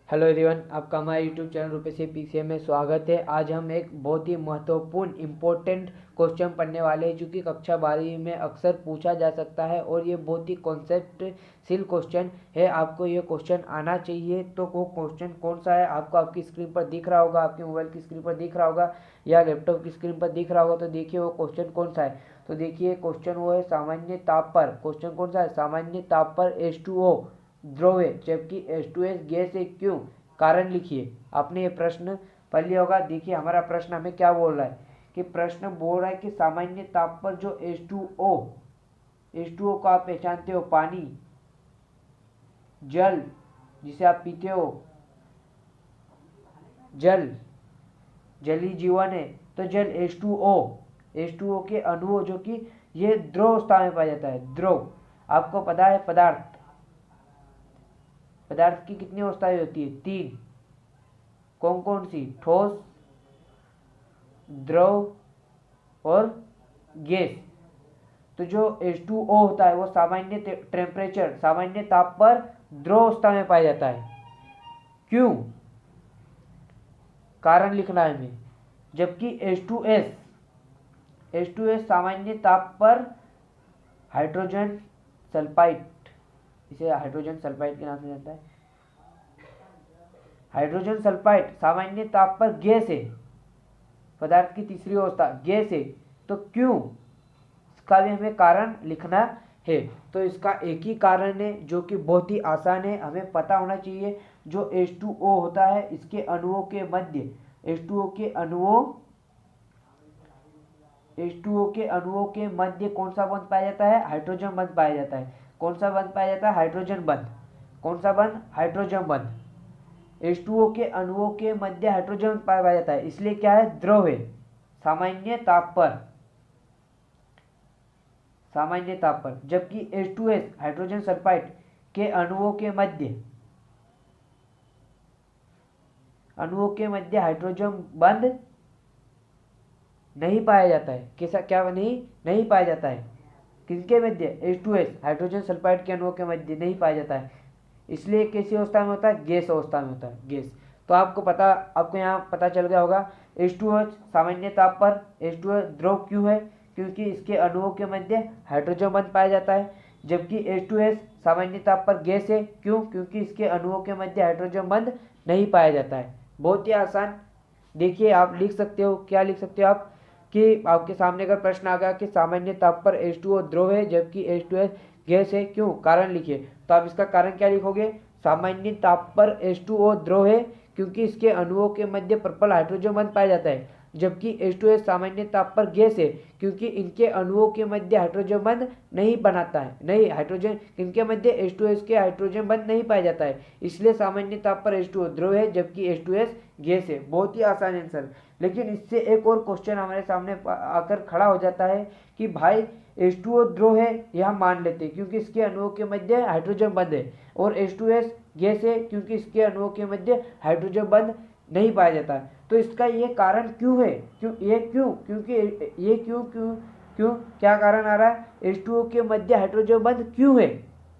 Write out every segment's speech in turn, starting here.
Hello everyone, आपका हमारे YouTube channel Rupesh PCM में स्वागत है। आज हम एक बहुत ही महत्वपूर्ण इम्पोर्टेंट क्वेश्चन पढ़ने वाले हैं जो कि कक्षा 12वीं में अक्सर पूछा जा सकता है और ये बहुत ही कॉन्सेप्टशील क्वेश्चन है। आपको ये क्वेश्चन आना चाहिए। तो वो क्वेश्चन कौन सा है आपको आपकी स्क्रीन पर दिख रहा होगा, आपके मोबाइल की स्क्रीन पर दिख रहा होगा या लैपटॉप की स्क्रीन पर दिख रहा होगा। तो देखिए वो क्वेश्चन कौन सा है। तो देखिए क्वेश्चन वो है सामान्य ताप पर। क्वेश्चन कौन सा है? सामान्य ताप पर H2O द्रव है जबकि H2S गैस है, क्यों? कारण लिखिए। आपने ये प्रश्न पढ़ लिया होगा। देखिए हमारा प्रश्न हमें क्या बोल रहा है कि प्रश्न बोल रहा है कि सामान्य ताप पर जो H2O को आप पहचानते हो, पानी, जल जिसे आप पीते हो, जल ही जीवन है। तो जल H2O के अणु जो कि ये द्रव अवस्था में पाया जाता है। द्रव आपको पता है, पदार्थ की कितनी अवस्थाएं होती है? 3। कौन कौन सी? ठोस, द्रव और गैस। तो जो H2O होता है वो सामान्य ताप पर द्रव अवस्था में पाया जाता है। क्यों? कारण लिखना है हमें। जबकि H2S सामान्य ताप पर हाइड्रोजन सल्फाइड, इसे हाइड्रोजन सल्फाइड के नाम से जानता है। हाइड्रोजन सल्फाइड सामान्य ताप पर गैस है, पदार्थ की तीसरी अवस्था गैस है। तो क्यों? इसका भी हमें कारण लिखना है। तो इसका एक ही कारण है जो कि बहुत ही आसान है, हमें पता होना चाहिए। जो H2O होता है इसके अणुओं के मध्य H2O के अणुओं के मध्य कौन सा बंध पाया जाता है? हाइड्रोजन बंध पाया जाता है। कौन सा बंध पाया जाता है? हाइड्रोजन बंध। कौन सा बंध? हाइड्रोजन बंध। H2O के अणुओं के मध्य हाइड्रोजन पाया जाता है, इसलिए क्या है? द्रव है। सामान्य ताप पर। जबकि H2S हाइड्रोजन सल्फाइड के अणुओं के मध्य हाइड्रोजन बंध नहीं पाया जाता है। कैसा? क्या नहीं पाया जाता है? किसके मध्य? H2S हाइड्रोजन सल्फाइड के अणुओं के मध्य नहीं पाया जाता है। इसलिए कैसी अवस्था में होता है? गैस अवस्था में होता है, गैस। तो आपको यहाँ पता चल गया होगा। H2S सामान्य ताप पर H2S द्रव क्यों है? क्योंकि इसके अणुओं के मध्य हाइड्रोजन बंध पाया जाता है। जबकि H2S सामान्य ताप पर गैस है, क्यों? क्योंकि इसके अणुओं के मध्य हाइड्रोजन बंध नहीं पाया जाता है। बहुत ही आसान। देखिए आप लिख सकते हो, क्या लिख सकते हो आप कि आपके सामने का प्रश्न आ गया कि सामान्य ताप पर H2O द्रव है जबकि H2S गैस है, क्यों? कारण लिखिए। तो आप इसका कारण क्या लिखोगे? सामान्य ताप पर H2O द्रव है क्योंकि इसके अणुओं के मध्य प्रबल हाइड्रोजन बंध पाया जाता है। जबकि H2S सामान्य ताप पर गैस है क्योंकि इनके अणुओं के मध्य हाइड्रोजन बंध नहीं बनाता है। नहीं, हाइड्रोजन इनके मध्य H2S के हाइड्रोजन बंध नहीं पाया जाता है, इसलिए सामान्य ताप पर H2O द्रव है जबकि H2S गैस है। बहुत ही आसान आंसर। लेकिन इससे एक और क्वेश्चन हमारे सामने आकर खड़ा हो जाता है कि भाई H2O द्रव है, यह मान लेते हैं क्योंकि इसके अणुओं के मध्य हाइड्रोजन बंध है, और H2S गैस है क्योंकि इसके अणुओं के मध्य हाइड्रोजन बंध नहीं पाया जाता है। तो इसका ये कारण क्यों है? क्योंकि ये क्यों क्या कारण आ रहा है? H2O के मध्य हाइड्रोजन बंध क्यों है?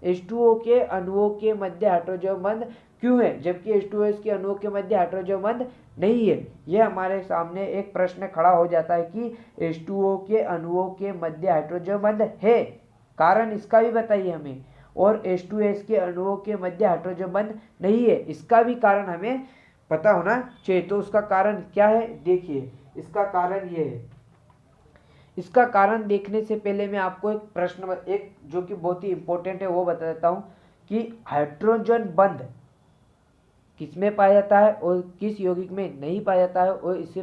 H2O के अणुओं के मध्य हाइड्रोजन बंध क्यों है जबकि H2S के अणुओं के मध्य हाइड्रोजन बंध नहीं है? यह हमारे सामने एक प्रश्न खड़ा हो जाता है कि H2O के अणुओं के मध्य हाइड्रोजन बंध है, कारण इसका भी बताइए हमें। और H2S के अणुओं के मध्य हाइड्रोजन बंध नहीं है, इसका भी कारण हमें पता होना चाहिए। तो उसका कारण क्या है? देखिए इसका कारण ये है। इसका कारण देखने से पहले मैं आपको एक जो कि बहुत ही इंपॉर्टेंट है वो बता देता हूं कि हाइड्रोजन बंध किसमें पाया जाता है और किस यौगिक में नहीं पाया जाता है, और इससे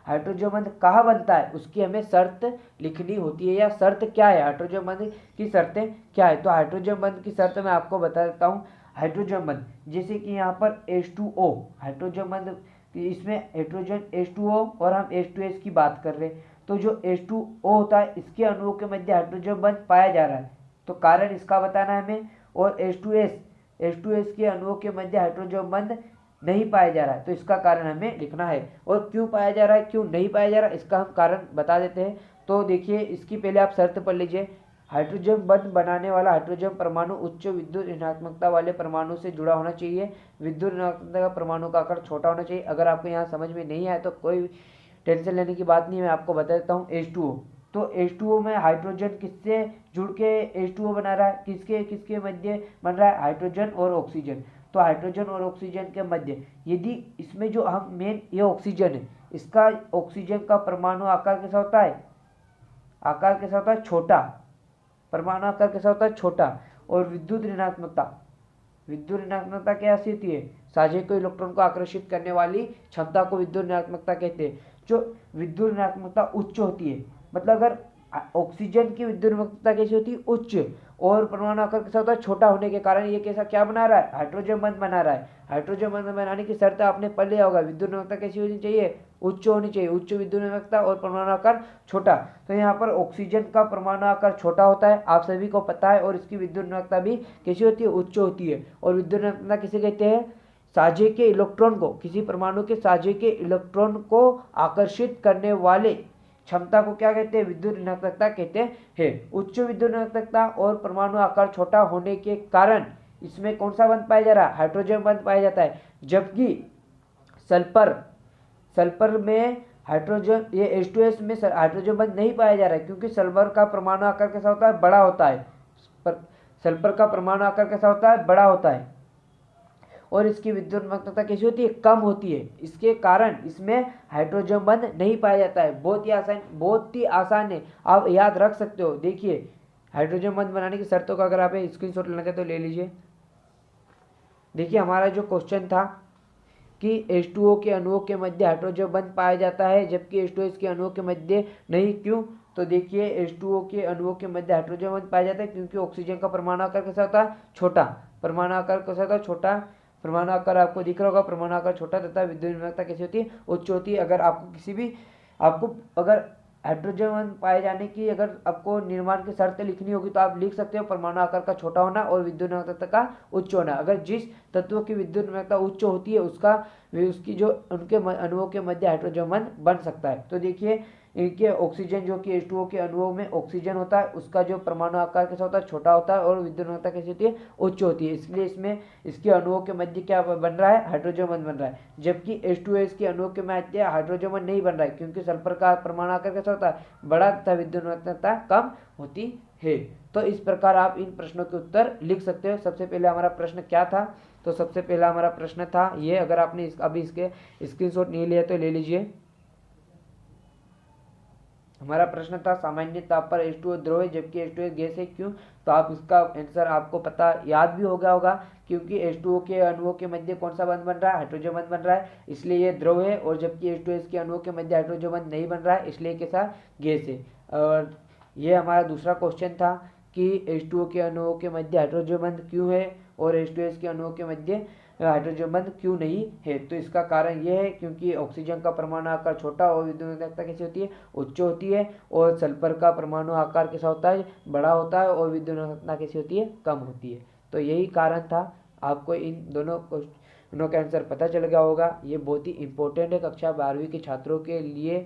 हाइड्रोजन बंध कहाँ बनता है उसकी हमें शर्त लिखनी होती है। या शर्त क्या है? हाइड्रोजन बंध की शर्तें क्या है? तो हाइड्रोजन बंध की शर्त मैं आपको बता देता हूँ। हाइड्रोजन बंध जैसे कि यहाँ पर H2O हाइड्रोजन बंध, इसमें हाइड्रोजन H2O और हम H2S की बात कर रहे हैं। तो जो H2O होता है इसके अणुओं के मध्य हाइड्रोजन बंध पाया जा रहा है, तो कारण इसका बताना है हमें। और H2S के अणुओं के मध्य हाइड्रोजन बंध नहीं पाया जा रहा है, तो इसका कारण हमें लिखना है। और क्यों पाया जा रहा है, क्यों नहीं पाया जा रहा है, इसका हम कारण बता देते हैं। तो देखिए इसकी पहले आप शर्त पढ़ लीजिए। हाइड्रोजन बंध बनाने वाला हाइड्रोजन परमाणु उच्च विद्युत ऋणात्मकता वाले परमाणु से जुड़ा होना चाहिए। विद्युत ऋणात्मकता का परमाणु का आकार छोटा होना चाहिए। अगर आपको यहाँ समझ में नहीं आया तो कोई टेंशन लेने की बात नहीं, मैं आपको बता देता हूँ। H2O, तो H2O में हाइड्रोजन किससे जुड़ के H2O बना रहा है, किसके किसके मध्य बन रहा है, हाइड्रोजन और ऑक्सीजन। तो हाइड्रोजन और ऑक्सीजन के मध्य यदि इसमें जो हम मेन ये ऑक्सीजन है, इसका ऑक्सीजन का परमाणु आकार कैसा होता है, आकार कैसा होता है, छोटा। परमाणु आकार कैसा होता है, छोटा। और विद्युत ऋणात्मकता कैसी होती है, साझे को इलेक्ट्रॉन को आकर्षित करने वाली क्षमता को विद्युत ऋणात्मकता कहते हैं। जो विद्युत ऋणात्मकता उच्च होती है, मतलब अगर ऑक्सीजन की विद्युत ऋणात्मकता कैसी होती है, उच्च, और परमाणु आकार कैसा होता है, छोटा होने के कारण ये कैसा क्या बना रहा है, हाइड्रोजन बंध बना रहा है। हाइड्रोजन बंध बनाने की शर्त आपने पढ़ लिया होगा, विद्युत ऋणात्मकता कैसी होनी चाहिए, उच्च होनी चाहिए, उच्च विद्युत ऋणात्मकता और परमाणु आकार छोटा। तो यहाँ पर ऑक्सीजन का परमाणु आकार छोटा होता है, आप सभी को पता है, और इसकी विद्युत ऋणात्मकता भी कैसी होती है, उच्च होती है। और विद्युत ऋणात्मकता किसे कहते हैं, साझे के इलेक्ट्रॉन को, किसी परमाणु के साझे के इलेक्ट्रॉन को आकर्षित करने वाले क्षमता को क्या कहते हैं, विद्युत ऋणात्मकता कहते हैं। उच्च विद्युत ऋणात्मकता और परमाणु आकार छोटा होने के कारण इसमें कौन सा बंध पाया जा रहा है, हाइड्रोजन बंध पाया जाता है। जबकि सल्फर में हाइड्रोजन, ये H2S में हाइड्रोजन बंध नहीं पाया जा रहा है, क्योंकि सल्फर का परमाणु आकार कैसा होता है, बड़ा होता है। सल्फर का परमाणु आकार कैसा होता है, बड़ा होता है, और इसकी विद्युत ऋणात्मकता कैसी होती है, कम होती है। इसके कारण इसमें हाइड्रोजन बंध नहीं पाया जाता है। बहुत ही आसान है, आप याद रख सकते हो। देखिए, हाइड्रोजन बंध बनाने की शर्तों का अगर आप स्क्रीनशॉट लेना चाहते तो ले लीजिए। देखिए, हमारा जो क्वेश्चन था कि H2O के अणुओं के मध्य हाइड्रोजन बंध पाया जाता है, जबकि H2S के अणुओं के मध्य नहीं, क्यों? तो देखिए, H2O के अणुओं के मध्य हाइड्रोजन बंध पाया जाता है क्योंकि ऑक्सीजन का परमाणु आकार कैसा होता है, छोटा। परमाणु आकार कैसा होता है, छोटा। परमाणु आकार आपको दिख रहा होगा, परमाणु आकार छोटा तथा विद्युत ऋणात्मकता कैसी होती है, उच्च होती है। अगर आपको अगर हाइड्रोजन बंध पाए जाने की अगर आपको निर्माण की शर्तें लिखनी होगी तो आप लिख सकते हो परमाणु आकार का छोटा होना और विद्युत ऋणात्मकता का उच्च होना। अगर जिस तत्व की विद्युत ऋणात्मकता उच्च होती है उसकी जो उनके अणुओं के मध्य हाइड्रोजन बंध बन सकता है। तो देखिए, इनके ऑक्सीजन जो कि H2O के अणुओं में ऑक्सीजन होता है, उसका जो परमाणु आकार कैसा होता है, छोटा होता है, और विद्युत ऋणात्मकता कैसी होती है, उच्च होती है। इसलिए इसमें इसके अणुओं के मध्य क्या बन रहा है, हाइड्रोजन बंध बन रहा है। जबकि H2S के अणुओं के मध्य हाइड्रोजन बंध नहीं बन रहा है, क्योंकि सल्फर का परमाणु आकार कैसा होता है, बड़ा, तथा विद्युत ऋणात्मकता कम होती है। तो इस प्रकार आप इन प्रश्नों के उत्तर लिख सकते हो। सबसे पहले हमारा प्रश्न क्या था, तो सबसे पहला हमारा प्रश्न था ये। अगर आपने अभी इसके स्क्रीनशॉट नहीं लिया तो ले लीजिए। हमारा प्रश्न था सामान्य ताप पर H2O द्रव है जबकि H2S गैस है, क्यों? तो आप इसका आंसर आपको पता याद भी हो गया होगा, क्योंकि H2O के अणुओं के मध्य कौन सा बंध बन रहा है, हाइड्रोजन बंध बन रहा है, इसलिए ये द्रव है। और जबकि H2S के अणुओं के मध्य हाइड्रोजन बंध नहीं बन रहा है, इसलिए कैसा, गैस है। और ये हमारा दूसरा क्वेश्चन था कि H2O के अणुओं के मध्य हाइड्रोजन बंध क्यों है और H2S के अणुओं के मध्य हाइड्रोजन बंध क्यों नहीं है। तो इसका कारण यह है क्योंकि ऑक्सीजन का परमाणु आकार छोटा और विद्युत ऋणात्मकता कैसी होती है, उच्च होती है। और सल्फर का परमाणु आकार कैसा होता है, बड़ा होता है, और विद्युत ऋणात्मकता कैसी होती है, कम होती है। तो यही कारण था। आपको इन दोनों क्वेश्चनों का आंसर पता चल गया होगा। ये बहुत ही इंपॉर्टेंट है कक्षा 12वीं के छात्रों के लिए,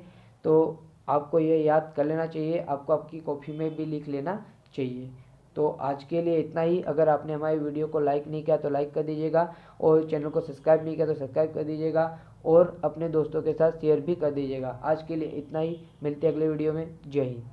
तो आपको ये याद कर लेना चाहिए, आपको आपकी कॉपी में भी लिख लेना चाहिए। तो आज के लिए इतना ही। अगर आपने हमारी वीडियो को लाइक नहीं किया तो लाइक कर दीजिएगा, और चैनल को सब्सक्राइब नहीं किया तो सब्सक्राइब कर दीजिएगा, और अपने दोस्तों के साथ शेयर भी कर दीजिएगा। आज के लिए इतना ही, मिलते हैं अगले वीडियो में। जय हिंद।